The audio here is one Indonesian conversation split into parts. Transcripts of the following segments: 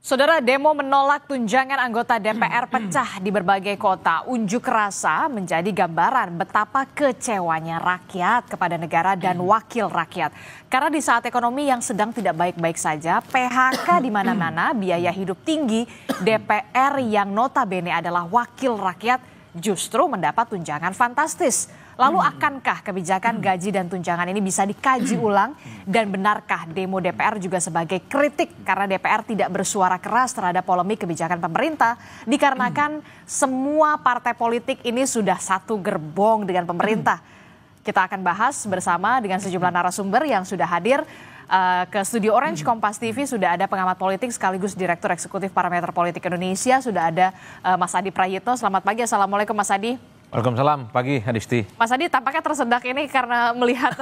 Saudara, demo menolak tunjangan anggota DPR pecah di berbagai kota. Unjuk rasa menjadi gambaran betapa kecewanya rakyat kepada negara dan wakil rakyat. Karena di saat ekonomi yang sedang tidak baik-baik saja, PHK di mana-mana, biaya hidup tinggi, DPR yang notabene adalah wakil rakyat justru mendapat tunjangan fantastis. Lalu akankah kebijakan gaji dan tunjangan ini bisa dikaji ulang? Dan benarkah demo DPR juga sebagai kritik karena DPR tidak bersuara keras terhadap polemik kebijakan pemerintah? Dikarenakan semua partai politik ini sudah satu gerbong dengan pemerintah. Kita akan bahas bersama dengan sejumlah narasumber yang sudah hadir ke Studio Orange Kompas TV. Sudah ada pengamat politik sekaligus Direktur Eksekutif Parameter Politik Indonesia. Sudah ada Mas Adi Prayitno. Selamat pagi, Assalamualaikum Mas Adi. Waalaikumsalam, pagi Adisti. Mas Adi tampaknya tersedak ini karena melihat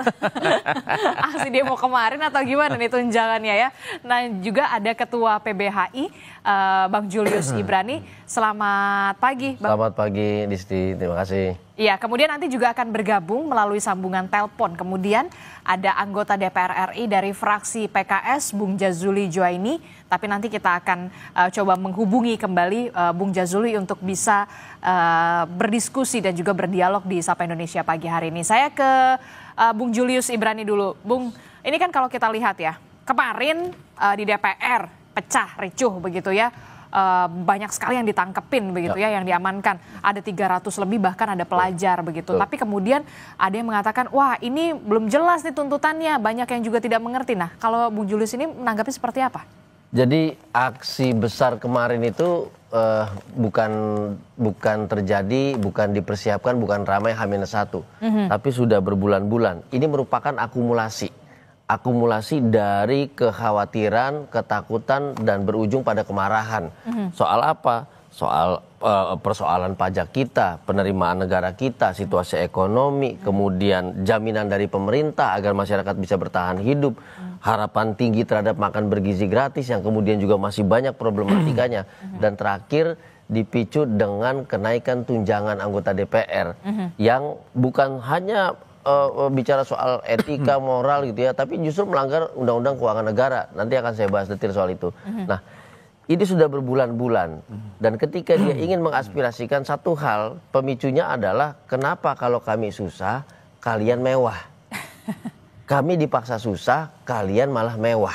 aksi demo kemarin atau gimana nih tunjangannya ya. Nah juga ada Ketua PBHI Bang Julius Ibrani. Selamat pagi Bang. Selamat pagi Adisti, terima kasih. Iya, kemudian nanti juga akan bergabung melalui sambungan telepon. Kemudian ada anggota DPR RI dari fraksi PKS, Bung Jazuli Joaini. Tapi nanti kita akan coba menghubungi kembali Bung Jazuli untuk bisa berdiskusi dan juga berdialog di Sapa Indonesia pagi hari ini. Saya ke Bung Julius Ibrani dulu. Bung, ini kan kalau kita lihat ya, kemarin di DPR pecah, ricuh begitu ya. Banyak sekali yang ditangkepin begitu ya, yang diamankan. Ada 300 lebih, bahkan ada pelajar begitu. Tapi kemudian ada yang mengatakan, wah ini belum jelas nih tuntutannya, banyak yang juga tidak mengerti. Nah kalau Bung Julius ini menanggapi seperti apa? Jadi aksi besar kemarin itu bukan terjadi, bukan dipersiapkan, bukan ramai H-1, tapi sudah berbulan-bulan. Ini merupakan akumulasi dari kekhawatiran, ketakutan, dan berujung pada kemarahan. Soal apa? Soal persoalan pajak kita, penerimaan negara kita, situasi ekonomi, kemudian jaminan dari pemerintah agar masyarakat bisa bertahan hidup, harapan tinggi terhadap makan bergizi gratis yang kemudian juga masih banyak problematikanya, dan terakhir dipicu dengan kenaikan tunjangan anggota DPR yang bukan hanya bicara soal etika, moral gitu ya, tapi justru melanggar Undang-Undang Keuangan Negara. Nanti akan saya bahas detail soal itu. Nah, ini sudah berbulan-bulan, dan ketika dia ingin mengaspirasikan satu hal, pemicunya adalah kenapa kalau kami susah, kalian mewah. Kami dipaksa susah, kalian malah mewah.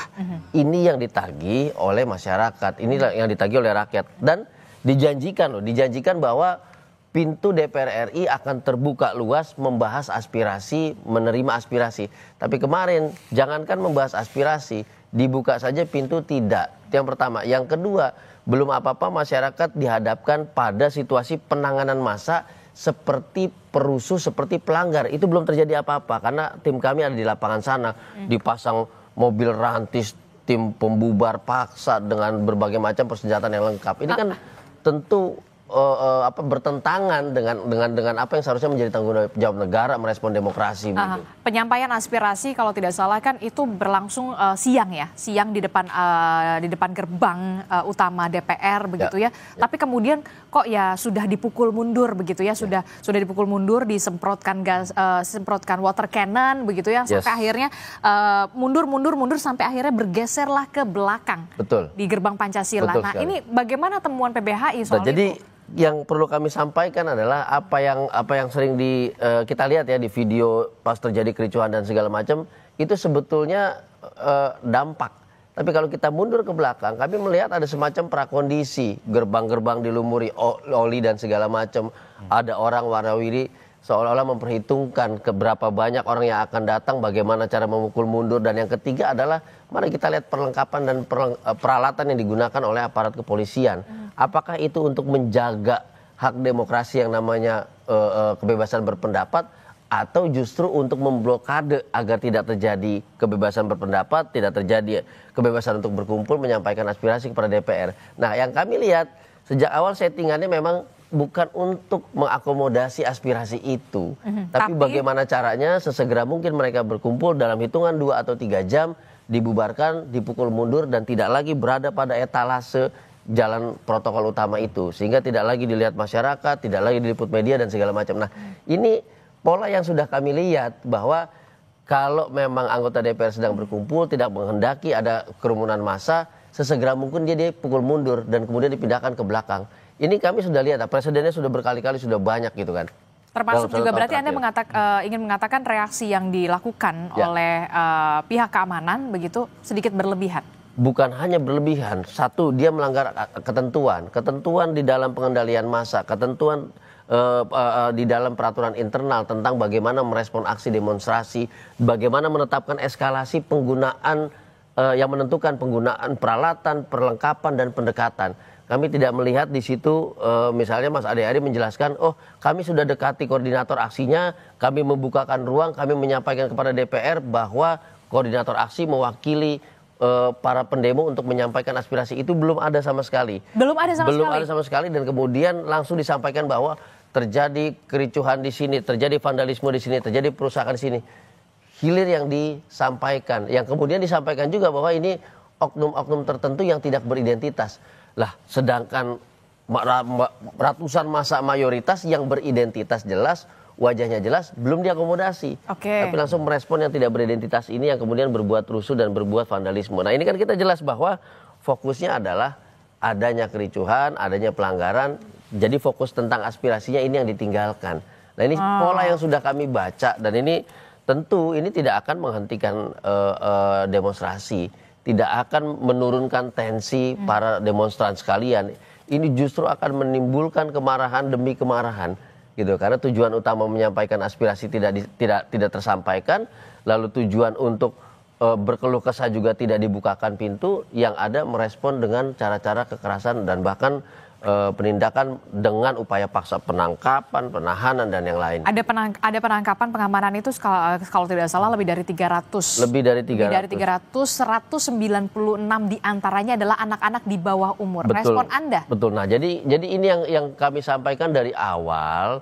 Ini yang ditagih oleh masyarakat, ini yang ditagih oleh rakyat. Dan dijanjikan bahwa pintu DPR RI akan terbuka luas membahas aspirasi, menerima aspirasi. Tapi kemarin jangankan membahas aspirasi, dibuka saja pintu tidak. Itu yang pertama. Yang kedua, belum apa-apa masyarakat dihadapkan pada situasi penanganan massa seperti perusuh, seperti pelanggar. Itu belum terjadi apa-apa karena tim kami ada di lapangan sana, dipasang mobil rantis, tim pembubar paksa dengan berbagai macam persenjataan yang lengkap. Ini kan tentu bertentangan dengan apa yang seharusnya menjadi tanggung jawab negara merespon demokrasi. Penyampaian aspirasi kalau tidak salah kan itu berlangsung siang di depan gerbang utama DPR begitu ya. Tapi kemudian kok ya sudah dipukul mundur begitu ya, sudah dipukul mundur, disemprotkan gas, semprotkan water cannon begitu ya, sampai akhirnya mundur sampai akhirnya bergeserlah ke belakang. Betul. Di gerbang Pancasila. Nah, ini bagaimana temuan PBHI soal itu? Yang perlu kami sampaikan adalah apa yang sering kita lihat ya di video pas terjadi kericuhan dan segala macam, itu sebetulnya dampak. Tapi kalau kita mundur ke belakang, kami melihat ada semacam prakondisi, gerbang-gerbang dilumuri oli dan segala macam. Ada orang warawiri seolah-olah memperhitungkan berapa banyak orang yang akan datang, bagaimana cara memukul mundur. Dan yang ketiga adalah mari kita lihat perlengkapan dan peralatan yang digunakan oleh aparat kepolisian. Apakah itu untuk menjaga hak demokrasi yang namanya kebebasan berpendapat, atau justru untuk memblokade agar tidak terjadi kebebasan berpendapat, tidak terjadi kebebasan untuk berkumpul, menyampaikan aspirasi kepada DPR. Nah, yang kami lihat sejak awal settingannya memang bukan untuk mengakomodasi aspirasi itu, tapi bagaimana caranya sesegera mungkin mereka berkumpul dalam hitungan 2 atau 3 jam, dibubarkan, dipukul mundur, dan tidak lagi berada pada etalase jalan protokol utama itu, sehingga tidak lagi dilihat masyarakat, tidak lagi diliput media dan segala macam. Nah, ini pola yang sudah kami lihat, bahwa kalau memang anggota DPR sedang berkumpul, tidak menghendaki ada kerumunan massa, sesegera mungkin dia pukul mundur dan kemudian dipindahkan ke belakang. Ini kami sudah lihat, presidennya sudah berkali-kali, sudah banyak gitu kan. Termasuk juga berarti Anda ingin mengatakan reaksi yang dilakukan oleh pihak keamanan begitu sedikit berlebihan? Bukan hanya berlebihan, satu dia melanggar ketentuan di dalam pengendalian massa, ketentuan di dalam peraturan internal tentang bagaimana merespon aksi demonstrasi, bagaimana menetapkan eskalasi penggunaan yang menentukan penggunaan peralatan, perlengkapan dan pendekatan. Kami tidak melihat di situ misalnya Mas Ade Ari menjelaskan, oh kami sudah dekati koordinator aksinya, kami membukakan ruang, kami menyampaikan kepada DPR bahwa koordinator aksi mewakili para pendemo untuk menyampaikan aspirasi. Itu belum ada sama sekali. Belum ada sama sekali dan kemudian langsung disampaikan bahwa terjadi kericuhan di sini, terjadi vandalisme di sini, terjadi perusakan di sini. Hilir yang disampaikan, yang kemudian disampaikan juga bahwa ini oknum-oknum tertentu yang tidak beridentitas. Lah, sedangkan ratusan massa mayoritas yang beridentitas jelas, wajahnya jelas, belum diakomodasi. Tapi langsung merespon yang tidak beridentitas ini yang kemudian berbuat rusuh dan berbuat vandalisme. Nah ini kan kita jelas bahwa fokusnya adalah adanya kericuhan, adanya pelanggaran. Jadi fokus tentang aspirasinya ini yang ditinggalkan. Nah ini pola yang sudah kami baca dan ini tentu ini tidak akan menghentikan demonstrasi. Tidak akan menurunkan tensi para demonstran sekalian. Ini justru akan menimbulkan kemarahan demi kemarahan, gitu. Karena tujuan utama menyampaikan aspirasi tidak tersampaikan, lalu tujuan untuk berkeluh kesah juga tidak dibukakan pintu, yang ada merespon dengan cara-cara kekerasan dan bahkan penindakan dengan upaya paksa penangkapan, penahanan dan yang lain. Ada penangkapan pengamanan itu kalau tidak salah lebih dari 300. Lebih dari 300, 196 diantaranya adalah anak-anak di bawah umur. Betul, respon Anda? Betul. Nah, jadi ini yang kami sampaikan dari awal,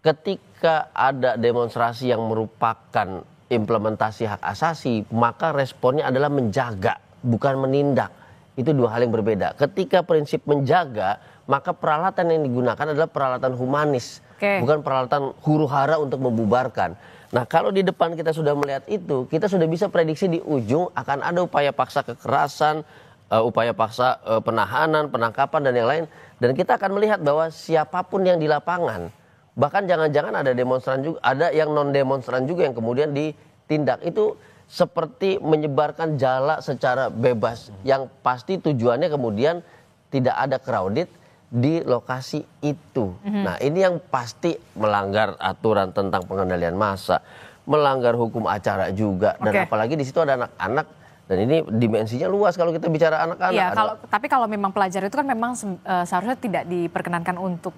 ketika ada demonstrasi yang merupakan implementasi hak asasi, maka responnya adalah menjaga, bukan menindak. Itu dua hal yang berbeda. Ketika prinsip menjaga, maka peralatan yang digunakan adalah peralatan humanis, bukan peralatan huru-hara untuk membubarkan. Nah, kalau di depan kita sudah melihat itu, kita sudah bisa prediksi di ujung akan ada upaya paksa kekerasan, upaya paksa penahanan, penangkapan dan yang lain. Dan kita akan melihat bahwa siapapun yang di lapangan, bahkan jangan-jangan ada demonstran juga, ada yang non demonstran juga yang kemudian ditindak. Itu seperti menyebarkan jala secara bebas, yang pasti tujuannya kemudian tidak ada crowded di lokasi itu. Nah ini yang pasti melanggar aturan tentang pengendalian massa, melanggar hukum acara juga, dan apalagi di situ ada anak-anak, dan ini dimensinya luas kalau kita bicara anak-anak. Iya, tapi kalau memang pelajar itu kan memang seharusnya tidak diperkenankan untuk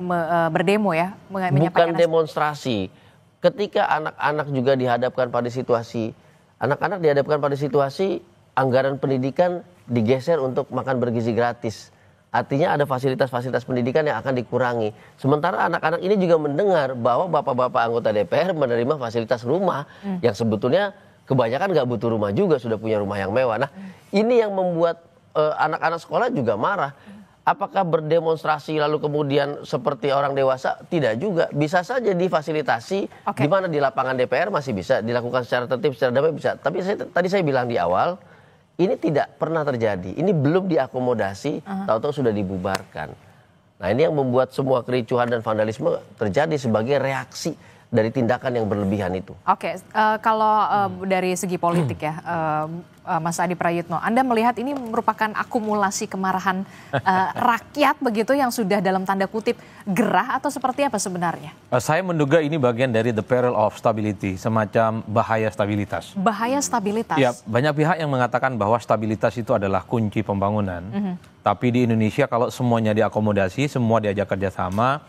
berdemo ya, bukan demonstrasi. Ketika anak-anak juga dihadapkan pada situasi anggaran pendidikan digeser untuk makan bergizi gratis. Artinya ada fasilitas-fasilitas pendidikan yang akan dikurangi. Sementara anak-anak ini juga mendengar bahwa bapak-bapak anggota DPR menerima fasilitas rumah yang sebetulnya kebanyakan nggak butuh rumah juga, sudah punya rumah yang mewah. Nah ini yang membuat anak-anak sekolah juga marah. Apakah berdemonstrasi lalu kemudian seperti orang dewasa? Tidak juga. Bisa saja difasilitasi, di mana di lapangan DPR masih bisa dilakukan secara tertib, secara damai bisa. Tapi tadi saya bilang di awal, ini tidak pernah terjadi. Ini belum diakomodasi, tahu-tahu sudah dibubarkan. Nah ini yang membuat semua kericuhan dan vandalisme terjadi sebagai reaksi dari tindakan yang berlebihan itu. Kalau dari segi politik ya, Mas Adi Prayitno, Anda melihat ini merupakan akumulasi kemarahan rakyat begitu yang sudah dalam tanda kutip gerah atau seperti apa sebenarnya? Saya menduga ini bagian dari the peril of stability, semacam bahaya stabilitas. Bahaya stabilitas? Ya, banyak pihak yang mengatakan bahwa stabilitas itu adalah kunci pembangunan. Tapi di Indonesia kalau semuanya diakomodasi, semua diajak kerjasama,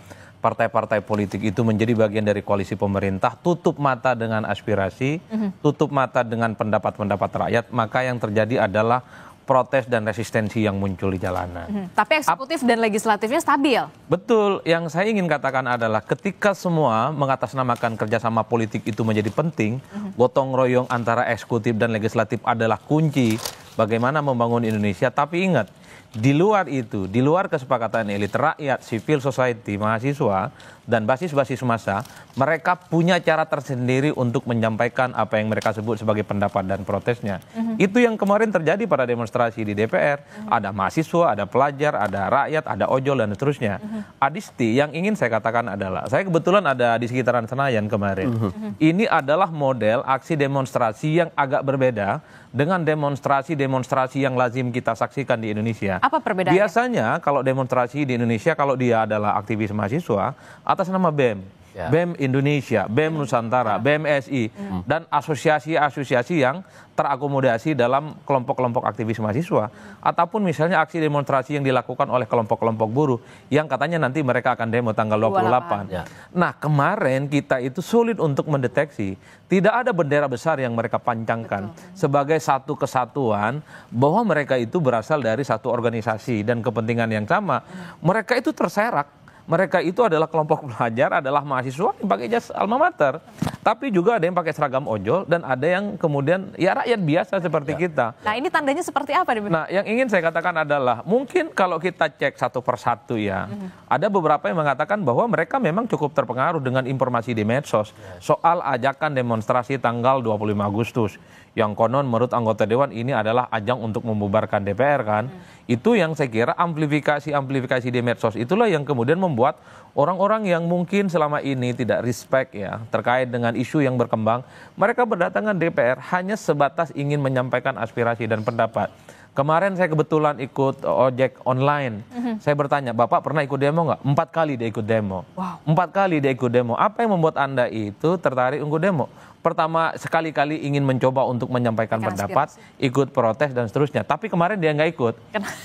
partai-partai politik itu menjadi bagian dari koalisi pemerintah, tutup mata dengan aspirasi, tutup mata dengan pendapat-pendapat rakyat, maka yang terjadi adalah protes dan resistensi yang muncul di jalanan. Tapi eksekutif dan legislatifnya stabil. Betul, yang saya ingin katakan adalah ketika semua mengatasnamakan kerjasama politik itu menjadi penting, gotong royong antara eksekutif dan legislatif adalah kunci bagaimana membangun Indonesia. Tapi ingat, Di luar itu, di luar kesepakatan elit rakyat, civil society, mahasiswa, dan basis-basis massa, mereka punya cara tersendiri untuk menyampaikan apa yang mereka sebut sebagai pendapat dan protesnya. Itu yang kemarin terjadi pada demonstrasi di DPR. Ada mahasiswa, ada pelajar, ada rakyat, ada ojol, dan seterusnya. Adisti, yang ingin saya katakan adalah, saya kebetulan ada di sekitaran Senayan kemarin. Ini adalah model aksi demonstrasi yang agak berbeda dengan demonstrasi-demonstrasi yang lazim kita saksikan di Indonesia. Apa perbedaannya? Biasanya kalau demonstrasi di Indonesia, kalau dia adalah aktivis mahasiswa, atas nama BEM. Ya. BEM Indonesia, BEM Nusantara, BMSI, dan asosiasi-asosiasi yang terakomodasi dalam kelompok-kelompok aktivis mahasiswa. Ataupun misalnya aksi demonstrasi yang dilakukan oleh kelompok-kelompok buruh, yang katanya nanti mereka akan demo tanggal 28. Ya. Nah, kemarin kita itu sulit untuk mendeteksi. Tidak ada bendera besar yang mereka pancangkan sebagai satu kesatuan bahwa mereka itu berasal dari satu organisasi dan kepentingan yang sama. Mereka itu terserak. Mereka itu adalah kelompok pelajar, adalah mahasiswa yang pakai jas alma mater. Tapi juga ada yang pakai seragam ojol dan ada yang kemudian ya rakyat biasa seperti kita. Nah, ini tandanya seperti apa? Nah, yang ingin saya katakan adalah mungkin kalau kita cek satu persatu ya, ada beberapa yang mengatakan bahwa mereka memang cukup terpengaruh dengan informasi di medsos soal ajakan demonstrasi tanggal 25 Agustus. Yang konon menurut anggota Dewan ini adalah ajang untuk membubarkan DPR kan. Itu yang saya kira amplifikasi di medsos itulah yang kemudian membuat orang-orang yang mungkin selama ini tidak respect ya terkait dengan isu yang berkembang. Mereka berdatangan DPR hanya sebatas ingin menyampaikan aspirasi dan pendapat. Kemarin saya kebetulan ikut ojek online. Saya bertanya, Bapak pernah ikut demo nggak? 4 kali dia ikut demo. Wow. 4 kali dia ikut demo. Apa yang membuat Anda itu tertarik untuk demo? Pertama, sekali-kali ingin mencoba untuk menyampaikan pendapat, ikut protes dan seterusnya. Tapi kemarin dia nggak ikut.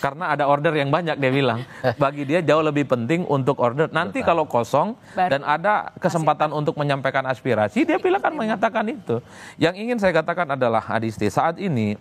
Karena ada order yang banyak, dia bilang. Bagi dia jauh lebih penting untuk order. Nanti kalau kosong dan ada kesempatan untuk menyampaikan aspirasi, dia bilang kan mengatakan itu. Yang ingin saya katakan adalah, Adisti, saat ini,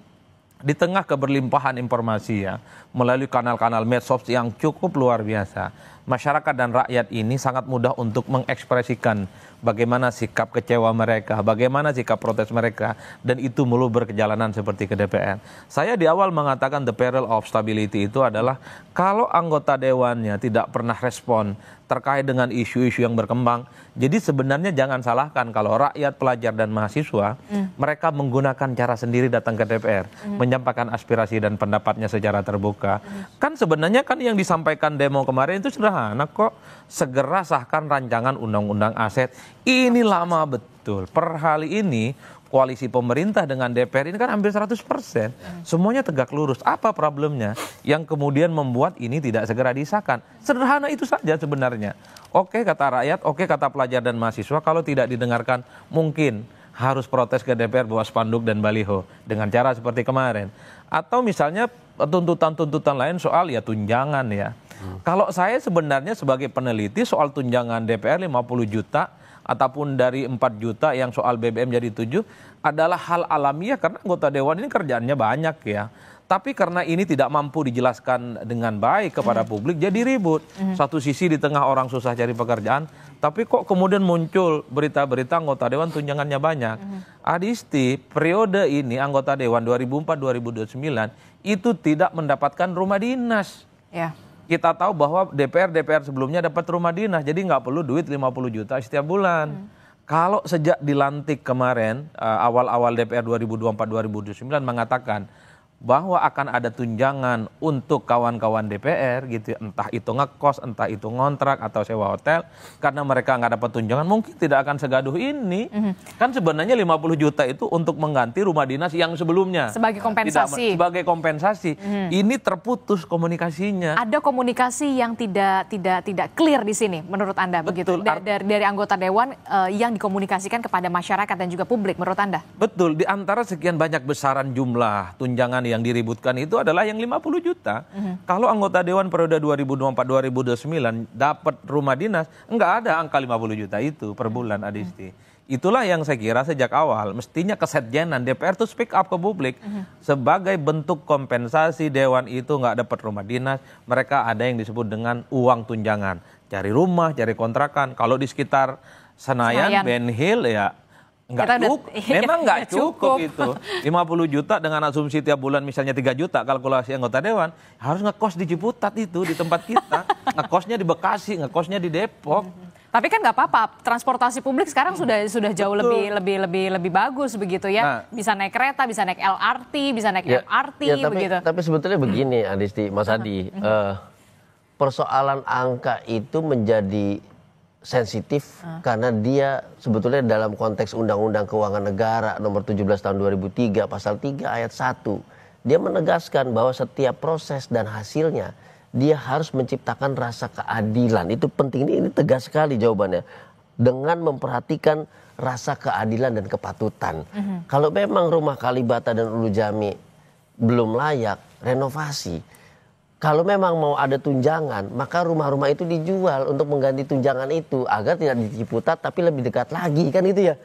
di tengah keberlimpahan informasi ya, melalui kanal-kanal medsos yang cukup luar biasa, masyarakat dan rakyat ini sangat mudah untuk mengekspresikan bagaimana sikap kecewa mereka, bagaimana sikap protes mereka, dan itu melulu berkejalanan seperti ke DPR. Saya di awal mengatakan the peril of stability itu adalah kalau anggota dewannya tidak pernah respon terkait dengan isu-isu yang berkembang. Jadi sebenarnya jangan salahkan kalau rakyat, pelajar, dan mahasiswa, mereka menggunakan cara sendiri datang ke DPR, menyampaikan aspirasi dan pendapatnya secara terbuka. Kan sebenarnya kan yang disampaikan demo kemarin itu sederhana kok. Segera sahkan rancangan undang-undang aset. Ini lama betul. Per hari ini koalisi pemerintah dengan DPR ini kan hampir 100%. Semuanya tegak lurus. Apa problemnya yang kemudian membuat ini tidak segera disahkan? Sederhana itu saja sebenarnya. Oke kata rakyat, oke kata pelajar dan mahasiswa, kalau tidak didengarkan mungkin harus protes ke DPR bawa spanduk dan baliho dengan cara seperti kemarin. Atau misalnya tuntutan-tuntutan lain soal ya tunjangan ya. Kalau saya sebenarnya sebagai peneliti soal tunjangan DPR 50 juta ataupun dari 4 juta yang soal BBM jadi 7 adalah hal alamiah karena anggota dewan ini kerjaannya banyak ya. Tapi karena ini tidak mampu dijelaskan dengan baik kepada publik jadi ribut. Satu sisi di tengah orang susah cari pekerjaan, tapi kok kemudian muncul berita-berita anggota dewan tunjangannya banyak. Adisti, periode ini anggota dewan 2004-2029 itu tidak mendapatkan rumah dinas. Ya. Kita tahu bahwa DPR sebelumnya dapat rumah dinas, jadi nggak perlu duit 50 juta setiap bulan. Kalau sejak dilantik kemarin, awal-awal DPR 2024-2029 mengatakan bahwa akan ada tunjangan untuk kawan-kawan DPR gitu, entah itu ngekos, entah itu ngontrak atau sewa hotel, karena mereka nggak dapat tunjangan mungkin tidak akan segaduh ini. Kan sebenarnya 50 juta itu untuk mengganti rumah dinas yang sebelumnya. Sebagai kompensasi. Sebagai kompensasi. Ini terputus komunikasinya. Ada komunikasi yang tidak clear di sini menurut Anda. Betul. Begitu dari anggota dewan yang dikomunikasikan kepada masyarakat dan juga publik menurut Anda. Betul, di antara sekian banyak besaran jumlah tunjangan yang diributkan itu adalah yang 50 juta. Kalau anggota dewan periode 2024-2029 dapat rumah dinas, enggak ada angka 50 juta itu per bulan, Adisti. Itulah yang saya kira sejak awal mestinya kesekjenan DPR itu speak up ke publik. Sebagai bentuk kompensasi dewan itu nggak dapat rumah dinas, mereka ada yang disebut dengan uang tunjangan. Cari rumah, cari kontrakan. Kalau di sekitar Senayan, Ben Hill ya Nggak cukup, memang nggak cukup itu. 50 juta dengan asumsi tiap bulan misalnya 3 juta kalkulasi anggota dewan, harus ngekos di Ciputat itu di tempat kita, ngekosnya di Bekasi, ngekosnya di Depok. Tapi kan nggak apa-apa, transportasi publik sekarang sudah jauh lebih bagus begitu ya. Nah, bisa naik kereta, bisa naik LRT, bisa naik MRT begitu. Tapi sebetulnya begini, Adisti, Mas Adi, persoalan angka itu menjadi sensitif karena dia sebetulnya dalam konteks Undang-Undang Keuangan Negara nomor 17 tahun 2003 pasal 3 ayat 1 dia menegaskan bahwa setiap proses dan hasilnya dia harus menciptakan rasa keadilan. Itu penting, ini tegas sekali jawabannya, dengan memperhatikan rasa keadilan dan kepatutan. Kalau memang rumah Kalibata dan Ulu Jami belum layak renovasi, kalau memang mau ada tunjangan, maka rumah-rumah itu dijual untuk mengganti tunjangan itu agar tidak di Ciputat tapi lebih dekat lagi, kan gitu ya.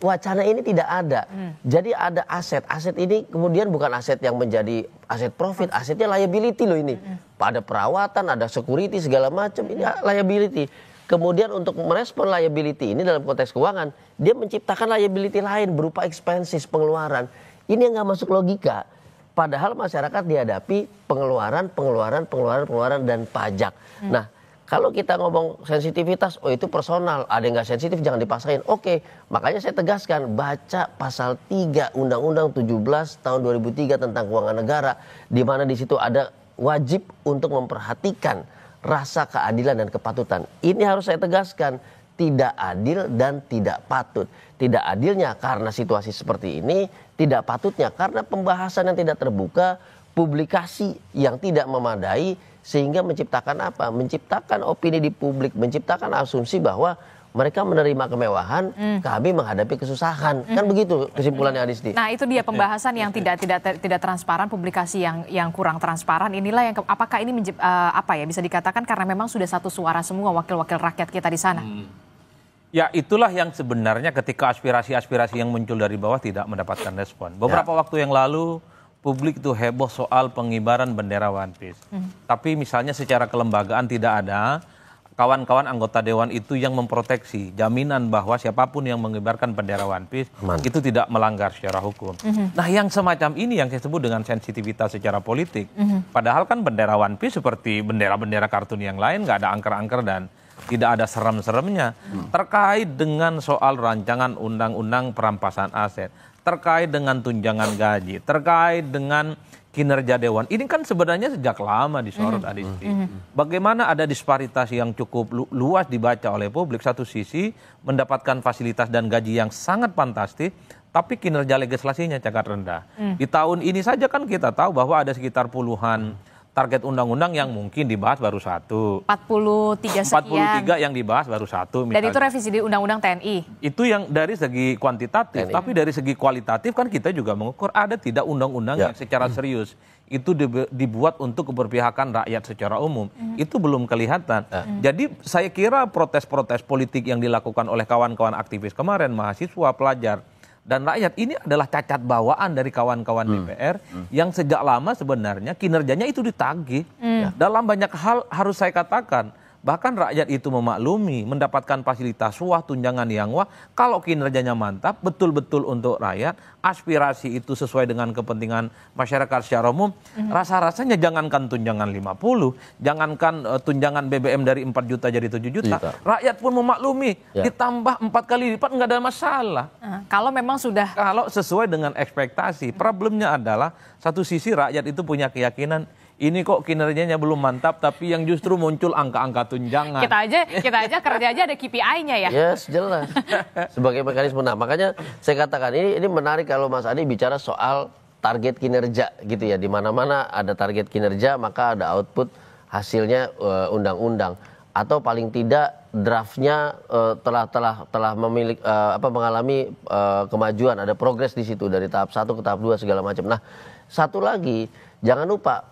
Wacana ini tidak ada. Jadi ada aset. Aset ini kemudian bukan aset yang menjadi aset profit, asetnya liability loh ini. Ada perawatan, ada security segala macam, ini liability. Kemudian untuk merespon liability ini dalam konteks keuangan, dia menciptakan liability lain berupa expenses, pengeluaran. Ini yang nggak masuk logika. Padahal masyarakat dihadapi pengeluaran dan pajak. Nah, kalau kita ngomong sensitivitas, oh itu personal, ada yang nggak sensitif jangan dipaksain. Oke, makanya saya tegaskan, baca pasal 3 Undang-Undang 17 tahun 2003 tentang keuangan negara, di mana di situ ada wajib untuk memperhatikan rasa keadilan dan kepatutan. Ini harus saya tegaskan, tidak adil dan tidak patut. Tidak adilnya karena situasi seperti ini, tidak patutnya karena pembahasan yang tidak terbuka, publikasi yang tidak memadai, sehingga menciptakan apa? Menciptakan opini di publik, menciptakan asumsi bahwa mereka menerima kemewahan, kami menghadapi kesusahan. Kan begitu kesimpulannya, Adisti. Nah, itu dia pembahasan yang tidak transparan, publikasi yang kurang transparan. Inilah yang apakah ini bisa dikatakan karena memang sudah satu suara semua wakil-wakil rakyat kita di sana. Ya, itulah yang sebenarnya ketika aspirasi-aspirasi yang muncul dari bawah tidak mendapatkan respon. Beberapa waktu yang lalu publik itu heboh soal pengibaran bendera One Piece. Tapi misalnya secara kelembagaan tidak ada kawan-kawan anggota dewan itu yang memproteksi jaminan bahwa siapapun yang mengibarkan bendera One Piece itu tidak melanggar secara hukum. Nah, yang semacam ini yang saya sebut dengan sensitivitas secara politik. Padahal kan bendera One Piece seperti bendera-bendera kartun yang lain, nggak ada angker-angker dan tidak ada serem-seremnya. Terkait dengan soal rancangan undang-undang perampasan aset, terkait dengan tunjangan gaji, terkait dengan kinerja dewan. Ini kan sebenarnya sejak lama disorot, Adisti. Bagaimana ada disparitas yang cukup luas dibaca oleh publik. Satu sisi mendapatkan fasilitas dan gaji yang sangat fantastis, tapi kinerja legislasinya sangat rendah. Di tahun ini saja kan kita tahu bahwa ada sekitar puluhan target undang-undang yang mungkin dibahas baru 1. 43 sekian. 43 yang dibahas baru 1 misalnya. Dan itu revisi di undang-undang TNI. Itu yang dari segi kuantitatif, tapi dari segi kualitatif kan kita juga mengukur ada tidak undang-undang yang secara serius itu dibuat untuk keberpihakan rakyat secara umum. Itu belum kelihatan. Jadi saya kira protes-protes politik yang dilakukan oleh kawan-kawan aktivis kemarin, mahasiswa, pelajar, dan rakyat ini adalah cacat bawaan dari kawan-kawan DPR yang sejak lama sebenarnya kinerjanya itu ditagih. Dalam banyak hal harus saya katakan, bahkan rakyat itu memaklumi mendapatkan fasilitas wah, tunjangan yang wah, kalau kinerjanya mantap, betul-betul untuk rakyat, aspirasi itu sesuai dengan kepentingan masyarakat secara umum, rasa-rasanya jangankan tunjangan 50, jangankan tunjangan BBM dari 4 juta jadi 7 juta, rakyat pun memaklumi, ditambah 4 kali lipat nggak ada masalah. Kalau memang sudah... Kalau sesuai dengan ekspektasi, problemnya adalah satu sisi rakyat itu punya keyakinan, ini kok kinerjanya belum mantap, tapi yang justru muncul angka-angka tunjangan. Kita aja kerja aja ada KPI-nya ya. Yes, jelas. Sebagai mekanisme. Nah, makanya saya katakan ini menarik kalau Mas Adi bicara soal target kinerja gitu ya. Di mana-mana ada target kinerja, maka ada output hasilnya undang-undang. Atau paling tidak draftnya telah mengalami kemajuan, ada progres di situ dari tahap 1 ke tahap 2 segala macam. Nah, satu lagi, jangan lupa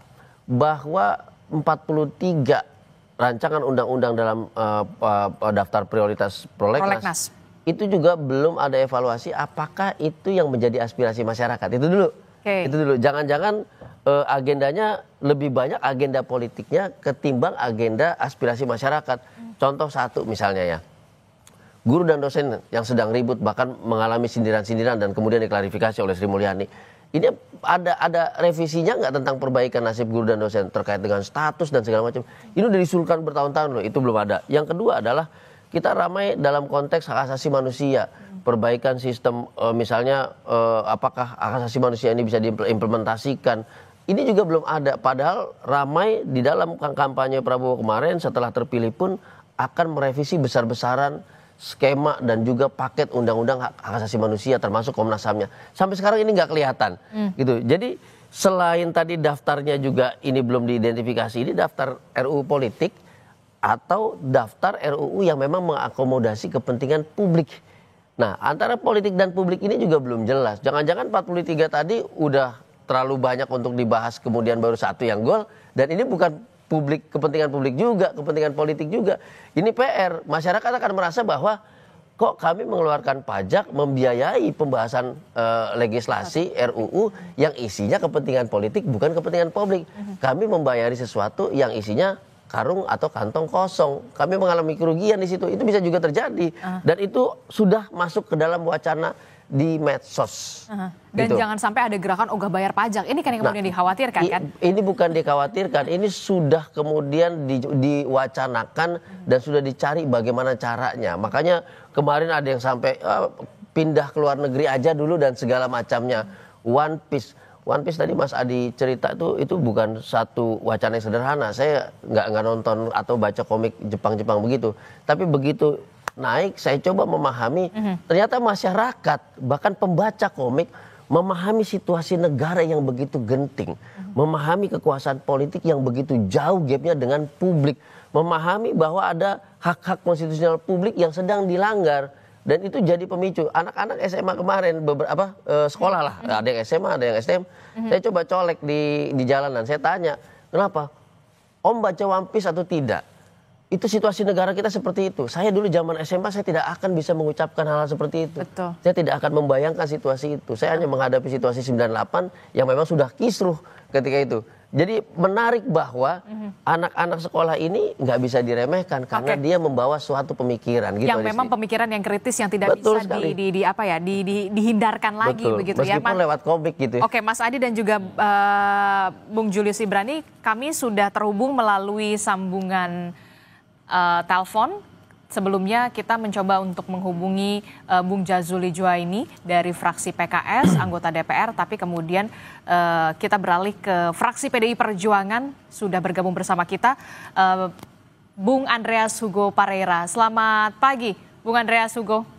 bahwa 43 rancangan undang-undang dalam daftar prioritas prolegnas itu juga belum ada evaluasi apakah itu yang menjadi aspirasi masyarakat. Itu dulu. Itu dulu. Jangan-jangan agendanya lebih banyak agenda politiknya ketimbang agenda aspirasi masyarakat. Contoh satu misalnya ya. guru dan dosen yang sedang ribut bahkan mengalami sindiran-sindiran dan kemudian diklarifikasi oleh Sri Mulyani. Ini ada revisinya nggak tentang perbaikan nasib guru dan dosen terkait dengan status dan segala macam? Ini udah disulkan bertahun-tahun loh, itu belum ada. Yang kedua adalah kita ramai dalam konteks hak asasi manusia, perbaikan sistem misalnya apakah hak asasi manusia ini bisa diimplementasikan. Ini juga belum ada, padahal ramai di dalam kampanye Prabowo kemarin setelah terpilih pun akan merevisi besar-besaran skema dan juga paket undang-undang hak asasi manusia termasuk Komnas HAM-nya. Sampai sekarang ini nggak kelihatan, gitu. Jadi selain tadi daftarnya juga ini belum diidentifikasi, ini daftar RUU politik atau daftar RUU yang memang mengakomodasi kepentingan publik. Nah, antara politik dan publik ini juga belum jelas. Jangan-jangan 43 tadi udah terlalu banyak untuk dibahas kemudian baru satu yang gol, dan ini bukan publik, kepentingan publik juga, kepentingan politik juga. Ini PR. Masyarakat akan merasa bahwa kok kami mengeluarkan pajak membiayai pembahasan legislasi RUU yang isinya kepentingan politik bukan kepentingan publik. Kami membayari sesuatu yang isinya karung atau kantong kosong. Kami mengalami kerugian di situ. Itu bisa juga terjadi. Dan itu sudah masuk ke dalam wacana di medsos. Dan gitu. jangan sampai ada gerakan ogah bayar pajak. Ini kan yang kemudian dikhawatirkan kan? Ini bukan dikhawatirkan, ini sudah kemudian diwacanakan dan sudah dicari bagaimana caranya. Makanya kemarin ada yang sampai pindah ke luar negeri aja dulu dan segala macamnya. One Piece tadi Mas Adi cerita itu bukan satu wacana yang sederhana. Saya nggak nonton atau baca komik Jepang begitu. Tapi begitu naik, saya coba memahami, ternyata masyarakat, bahkan pembaca komik, memahami situasi negara yang begitu genting, memahami kekuasaan politik yang begitu jauh gapnya dengan publik, memahami bahwa ada hak-hak konstitusional publik yang sedang dilanggar, dan itu jadi pemicu. Anak-anak SMA kemarin, beberapa sekolah lah, ada yang SMA, ada yang STM, saya coba colek di jalanan, saya tanya, kenapa? Om baca One Piece atau tidak? Itu situasi negara kita seperti itu. Saya dulu zaman SMA saya tidak akan bisa mengucapkan hal-hal seperti itu. Betul. Saya tidak akan membayangkan situasi itu. Saya hanya menghadapi situasi 98 yang memang sudah kisruh ketika itu. Jadi menarik bahwa anak-anak sekolah ini nggak bisa diremehkan karena dia membawa suatu pemikiran gitu. Yang memang pemikiran yang kritis yang tidak Betul bisa dihindarkan lagi. Betul. Begitu meskipun ya. lewat komik gitu. Oke, Mas Adi dan juga Bung Julius Ibrani, kami sudah terhubung melalui sambungan telepon. Sebelumnya kita mencoba untuk menghubungi Bung Jazuli Juwaini dari fraksi PKS, anggota DPR, tapi kemudian kita beralih ke fraksi PDI Perjuangan, sudah bergabung bersama kita Bung Andreas Hugo Pareira. Selamat pagi, Bung Andreas Hugo.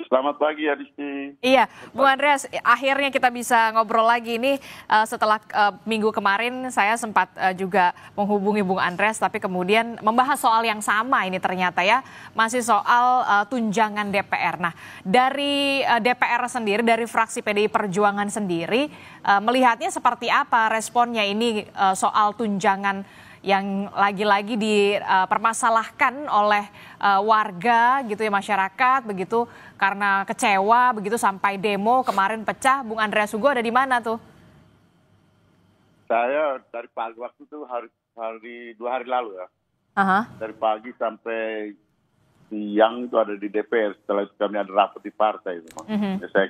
Selamat pagi Adisti. Iya, Bung Andreas, akhirnya kita bisa ngobrol lagi ini setelah minggu kemarin saya sempat juga menghubungi Bung Andreas, tapi kemudian membahas soal yang sama ini ternyata ya, masih soal tunjangan DPR. Nah, dari DPR sendiri, dari fraksi PDI Perjuangan sendiri, melihatnya seperti apa responnya ini soal tunjangan yang lagi-lagi dipermasalahkan oleh warga gitu ya, masyarakat begitu, karena kecewa begitu sampai demo kemarin pecah. Bung Andreas Hugo ada di mana tuh? Saya dari pagi waktu itu dua hari lalu ya. Dari pagi sampai siang itu ada di DPR. Setelah itu kami ada rapat di partai itu. Saya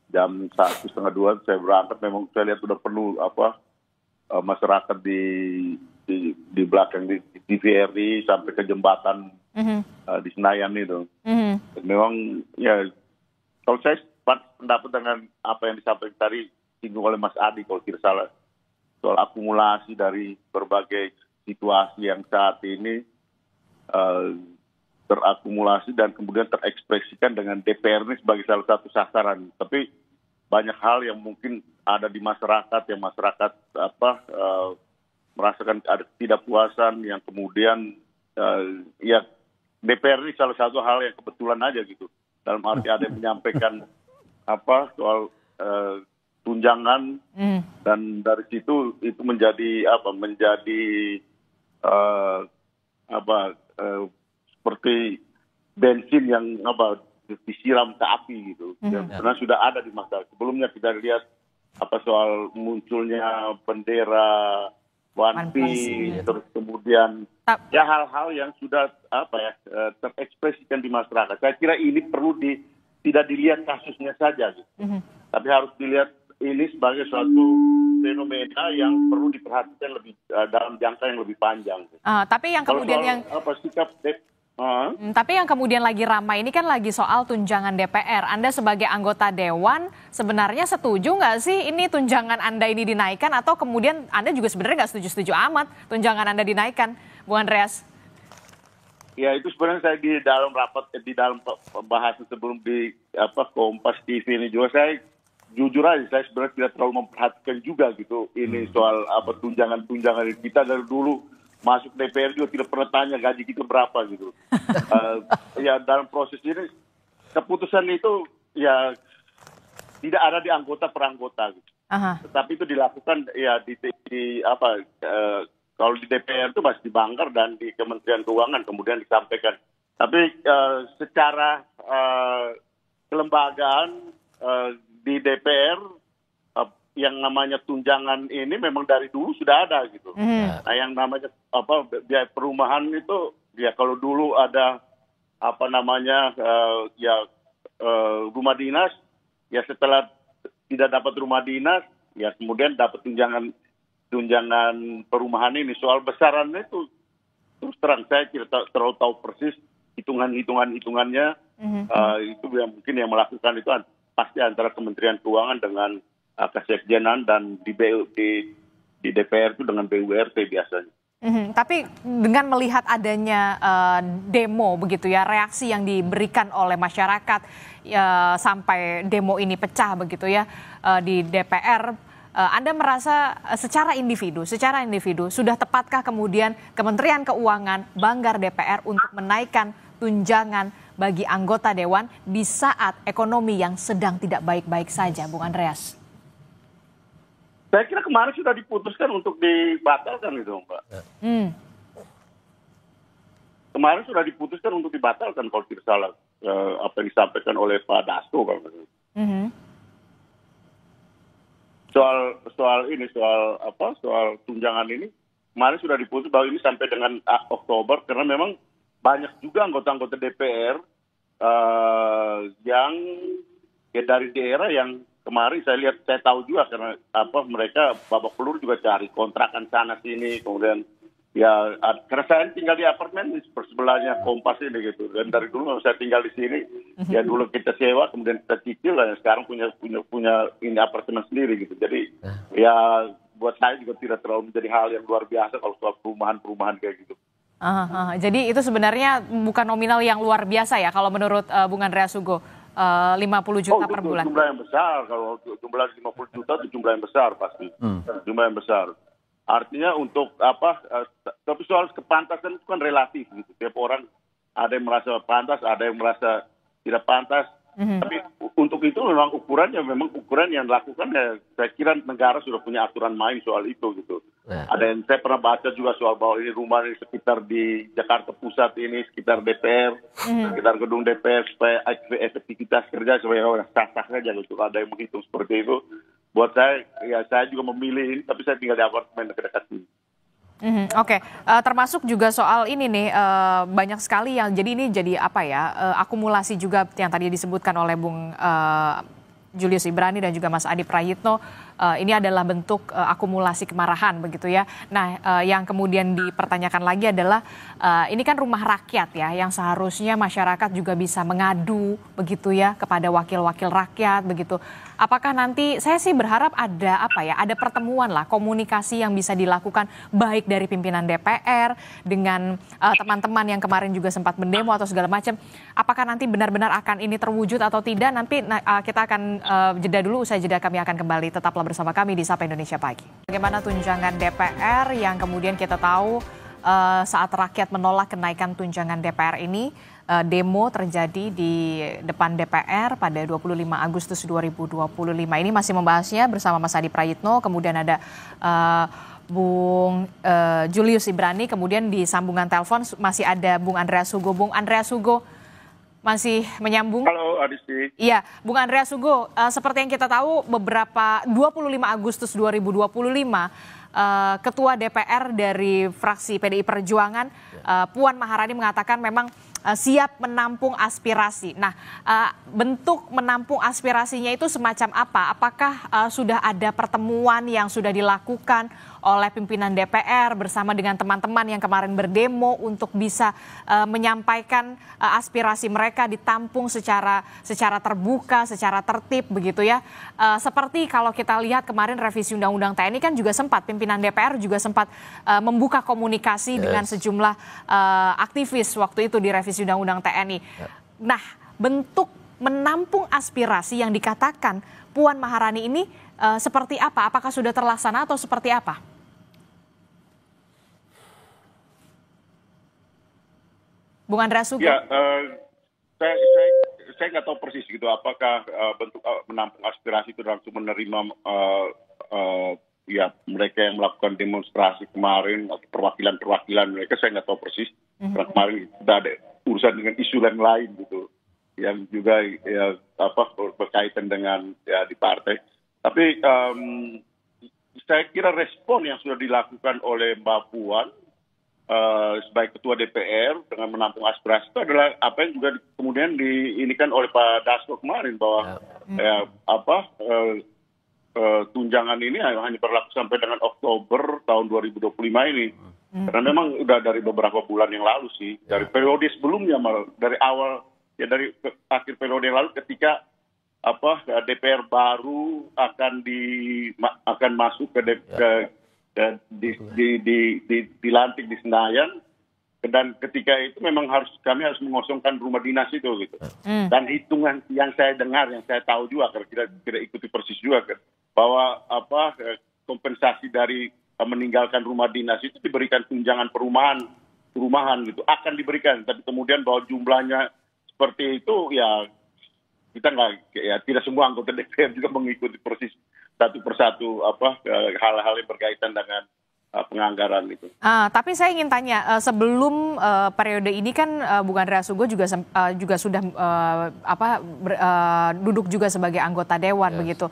jam 1:30 saya berangkat. Memang saya lihat sudah penuh masyarakat di belakang di TVRI sampai ke jembatan di Senayan itu. Memang ya, kalau saya pendapat dengan apa yang disampaikan tadi singgung oleh Mas Adi kalau tidak salah, soal akumulasi dari berbagai situasi yang saat ini terakumulasi dan kemudian terekspresikan dengan DPR ini sebagai salah satu sasaran. Tapi banyak hal yang mungkin ada di masyarakat yang masyarakat merasakan ada ketidakpuasan yang kemudian ya DPR ini salah satu hal yang kebetulan aja gitu, dalam arti ada yang menyampaikan soal tunjangan dan dari situ itu menjadi seperti bensin yang disiram ke api gitu. Karena sudah ada di masyarakat. Sebelumnya kita lihat soal munculnya bendera One Piece, terus kemudian ya hal-hal yang sudah terekspresikan di masyarakat. Saya kira ini perlu tidak dilihat kasusnya saja, gitu. Tapi harus dilihat ini sebagai suatu fenomena yang perlu diperhatikan lebih dalam jangka yang lebih panjang. Tapi yang kemudian tapi yang kemudian lagi ramai ini kan lagi soal tunjangan DPR. Anda sebagai anggota Dewan sebenarnya setuju nggak sih ini tunjangan Anda ini dinaikkan, atau kemudian Anda juga sebenarnya nggak setuju-setuju amat tunjangan Anda dinaikkan, Bung Andreas? Ya, itu sebenarnya saya di dalam pembahasan sebelum di Kompas TV ini juga saya jujur aja saya sebenarnya tidak terlalu memperhatikan juga gitu ini soal tunjangan kita dari dulu. Masuk DPR juga tidak pernah tanya gaji kita berapa gitu. Ya dalam proses ini keputusan itu ya tidak ada di anggota per anggota gitu. Tetapi itu dilakukan ya kalau di DPR itu masih di Banggar dan di Kementerian Keuangan kemudian disampaikan. Tapi secara kelembagaan di DPR yang namanya tunjangan ini memang dari dulu sudah ada gitu. Nah, yang namanya biaya perumahan itu ya kalau dulu ada rumah dinas, ya setelah tidak dapat rumah dinas, ya kemudian dapat tunjangan perumahan ini. Soal besarannya itu terus terang saya tidak terlalu tahu persis hitungannya. Itu yang mungkin yang melakukan itu pasti antara Kementerian Keuangan dengan Kesekjenan dan di DPR itu dengan BURT biasanya. Tapi dengan melihat adanya demo begitu ya, reaksi yang diberikan oleh masyarakat sampai demo ini pecah begitu ya di DPR, Anda merasa secara individu sudah tepatkah kemudian Kementerian Keuangan, Banggar DPR untuk menaikkan tunjangan bagi anggota Dewan di saat ekonomi yang sedang tidak baik-baik saja, Bung Andreas? Saya kira kemarin sudah diputuskan untuk dibatalkan itu, Mbak. Kemarin sudah diputuskan untuk dibatalkan kalau tidak salah apa yang disampaikan oleh Pak Dasko. Soal tunjangan ini kemarin sudah diputus bahwa ini sampai dengan Oktober karena memang banyak juga anggota-anggota DPR yang dari daerah yang kemarin saya tahu juga karena mereka babak pelur juga cari kontrakan sana sini, kemudian ya karena saya tinggal di apartemen di sebelahnya Kompas ini gitu, dan dari dulu saya tinggal di sini ya dulu kita sewa kemudian kita cicil dan sekarang punya ini apartemen sendiri gitu, jadi ya buat saya juga tidak terlalu menjadi hal yang luar biasa kalau soal perumahan kayak gitu. Jadi itu sebenarnya bukan nominal yang luar biasa ya kalau menurut Bung Andreas Hugo. 50 juta per bulan. Jumlah yang besar, kalau jumlah 50 juta itu jumlah yang besar pasti. Jumlah yang besar. Artinya untuk tapi soal kepantasan itu kan relatif gitu. Tiap orang ada yang merasa pantas, ada yang merasa tidak pantas. Tapi untuk itu memang ukuran yang dilakukan ya saya kira negara sudah punya aturan main soal itu gitu. Ada yang saya pernah baca juga soal bahwa ini rumah di sekitar di Jakarta Pusat ini, sekitar DPR, sekitar gedung DPR supaya efektivitas kerja supaya sah-sah saja gitu. Ada yang menghitung seperti itu. Buat saya juga memilih ini, tapi saya tinggal di apartemen dekat-dekat sini. Oke. Termasuk juga soal ini nih, banyak sekali yang jadi ini jadi akumulasi juga yang tadi disebutkan oleh Bung Julius Ibrani dan juga Mas Adi Prayitno. Ini adalah bentuk akumulasi kemarahan begitu ya. Nah, yang kemudian dipertanyakan lagi adalah ini kan rumah rakyat ya, yang seharusnya masyarakat juga bisa mengadu begitu ya kepada wakil-wakil rakyat begitu. Apakah nanti saya sih berharap ada pertemuan lah, komunikasi yang bisa dilakukan baik dari pimpinan DPR dengan teman-teman yang kemarin juga sempat mendemo atau segala macam. Apakah nanti benar-benar akan ini terwujud atau tidak? Nanti kita akan jeda dulu, usai jeda kami akan kembali. Tetaplah bersama kami di Sapa Indonesia Pagi. Bagaimana tunjangan DPR yang kemudian kita tahu saat rakyat menolak kenaikan tunjangan DPR ini, demo terjadi di depan DPR pada 25 Agustus 2025. Ini masih membahasnya bersama Mas Adi Prayitno, kemudian ada Bung Julius Ibrani, kemudian di sambungan telepon masih ada Bung Andreas Hugo. Bung Andreas Hugo masih menyambung. Halo Adisti. Iya, Bung Andreas Hugo, seperti yang kita tahu 25 Agustus 2025 Ketua DPR dari fraksi PDI Perjuangan, Puan Maharani, mengatakan memang siap menampung aspirasi. Nah, bentuk menampung aspirasinya itu semacam apa? Apakah sudah ada pertemuan yang sudah dilakukan oleh pimpinan DPR bersama dengan teman-teman yang kemarin berdemo untuk bisa menyampaikan aspirasi mereka ditampung secara terbuka, secara tertib begitu ya? Seperti kalau kita lihat kemarin revisi Undang-Undang TNI kan juga sempat, pimpinan DPR juga sempat membuka komunikasi dengan sejumlah aktivis waktu itu di revisi Undang-Undang TNI. Nah, bentuk menampung aspirasi yang dikatakan Puan Maharani ini seperti apa? Apakah sudah terlaksana atau seperti apa? Bung Andreas Sugo. Ya, saya nggak tahu persis gitu. Apakah bentuk menampung aspirasi itu langsung menerima ya mereka yang melakukan demonstrasi kemarin atau perwakilan mereka, saya nggak tahu persis. Karena kemarin sudah ada urusan dengan isu yang lain gitu, yang juga ya berkaitan dengan ya di partai. Tapi saya kira respon yang sudah dilakukan oleh Mbak Puan sebagai ketua DPR dengan menampung aspirasi itu adalah apa yang juga kemudian diinikan oleh Pak Dasko kemarin bahwa tunjangan ini hanya berlaku sampai dengan Oktober tahun 2025 ini. Karena memang udah dari beberapa bulan yang lalu sih, dari periode sebelumnya, dari awal ya dari akhir periode yang lalu ketika DPR baru akan masuk dilantik di Senayan, dan ketika itu memang kami harus mengosongkan rumah dinas itu gitu. Dan hitungan yang saya dengar, yang saya tahu juga karena tidak ikuti persis juga kan, bahwa kompensasi dari meninggalkan rumah dinas itu diberikan tunjangan perumahan gitu, akan diberikan, tapi kemudian bahwa jumlahnya seperti itu ya kita tidak semua anggota DPR juga mengikuti persis satu persatu hal-hal yang berkaitan dengan penganggaran itu. Tapi saya ingin tanya, sebelum periode ini kan Bung Andreas Sugo juga sudah duduk juga sebagai anggota dewan begitu,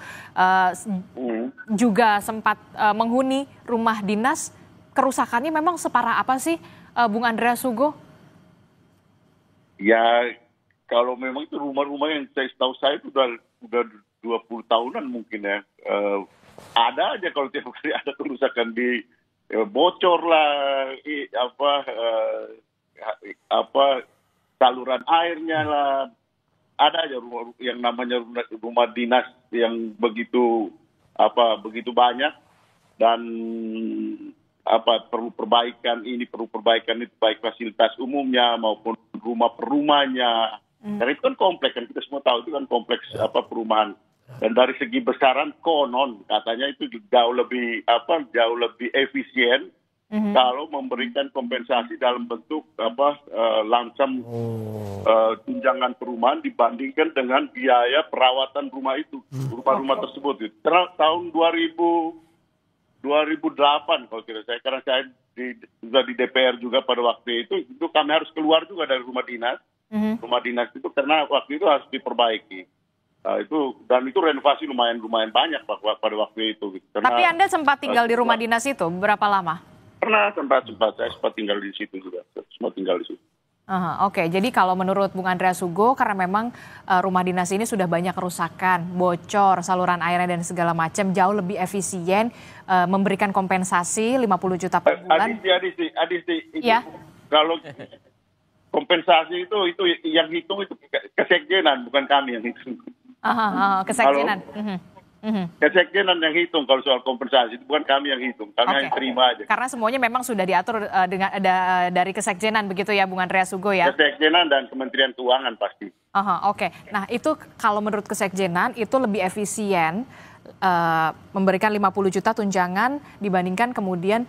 juga sempat menghuni rumah dinas. Kerusakannya memang separah apa sih, Bung Andreas Sugo? Ya kalau memang itu rumah-rumah yang setahu saya itu udah 20 tahunan mungkin ya. Ada aja kalau tiap kali ada kerusakan di bocor lah, saluran airnya lah, ada aja rumah yang namanya rumah dinas yang begitu banyak, dan perlu perbaikan itu, baik fasilitas umumnya maupun rumah per rumahnya. Karena itu kan kompleks, kan kita semua tahu itu kan kompleks perumahan. Dan dari segi besaran konon katanya itu jauh lebih efisien kalau memberikan kompensasi dalam bentuk langsam tunjangan perumahan dibandingkan dengan biaya perawatan rumah itu, rumah tersebut. Karena tahun 2008 kalau kira saya, karena saya sudah di DPR juga pada waktu itu kami harus keluar juga dari rumah dinas. Rumah dinas itu karena waktu itu harus diperbaiki. Itu renovasi lumayan banyak pada waktu itu. Karena, tapi Anda sempat tinggal di rumah dinas itu berapa lama? Pernah, saya sempat tinggal di situ juga. Oke, jadi kalau menurut Bung Andreas Sugo, karena memang rumah dinas ini sudah banyak kerusakan, bocor, saluran airnya dan segala macam, jauh lebih efisien memberikan kompensasi 50 juta per bulan. Adisti, ya? Kalau kompensasi itu yang hitung itu kesekjenan, bukan kami yang hitung. Kesekjenan. Kesekjenan yang hitung kalau soal kompensasi, itu bukan kami yang hitung, kami hanya terima aja. Karena semuanya memang sudah diatur dari kesekjenan begitu ya, Bung Andreas Sugo ya? Kesekjenan dan Kementerian Keuangan pasti. Oke. Nah itu kalau menurut kesekjenan itu lebih efisien memberikan 50 juta tunjangan dibandingkan kemudian